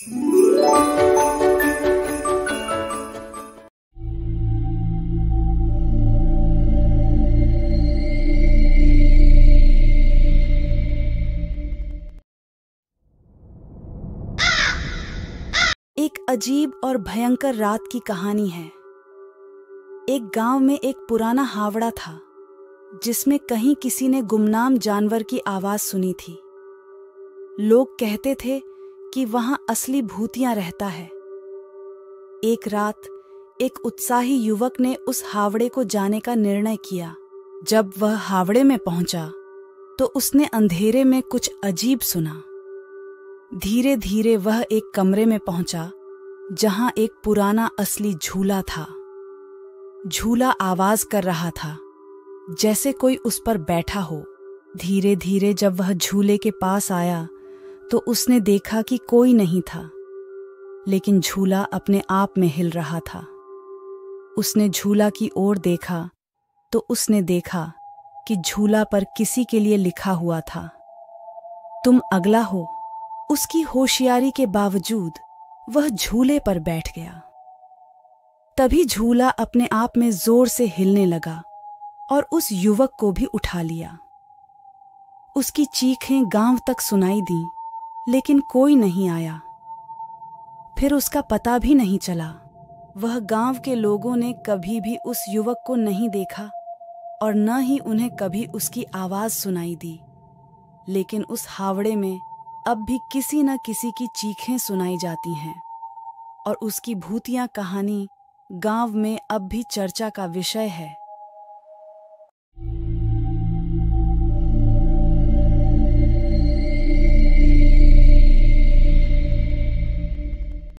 एक अजीब और भयंकर रात की कहानी है। एक गांव में एक पुराना हावड़ा था जिसमें कहीं किसी ने गुमनाम जानवर की आवाज सुनी थी। लोग कहते थे कि वहां असली भूतिया रहता है। एक रात एक उत्साही युवक ने उस हावड़े को जाने का निर्णय किया। जब वह हावड़े में पहुंचा तो उसने अंधेरे में कुछ अजीब सुना। धीरे धीरे वह एक कमरे में पहुंचा जहां एक पुराना असली झूला था। झूला आवाज कर रहा था जैसे कोई उस पर बैठा हो। धीरे धीरे जब वह झूले के पास आया तो उसने देखा कि कोई नहीं था, लेकिन झूला अपने आप में हिल रहा था। उसने झूला की ओर देखा तो उसने देखा कि झूला पर किसी के लिए लिखा हुआ था, तुम अगला हो। उसकी होशियारी के बावजूद वह झूले पर बैठ गया। तभी झूला अपने आप में जोर से हिलने लगा और उस युवक को भी उठा लिया। उसकी चीखें गांव तक सुनाई दीं, लेकिन कोई नहीं आया। फिर उसका पता भी नहीं चला। वह गांव के लोगों ने कभी भी उस युवक को नहीं देखा और न ही उन्हें कभी उसकी आवाज सुनाई दी। लेकिन उस हावड़े में अब भी किसी न किसी की चीखें सुनाई जाती हैं और उसकी भूतिया कहानी गांव में अब भी चर्चा का विषय है।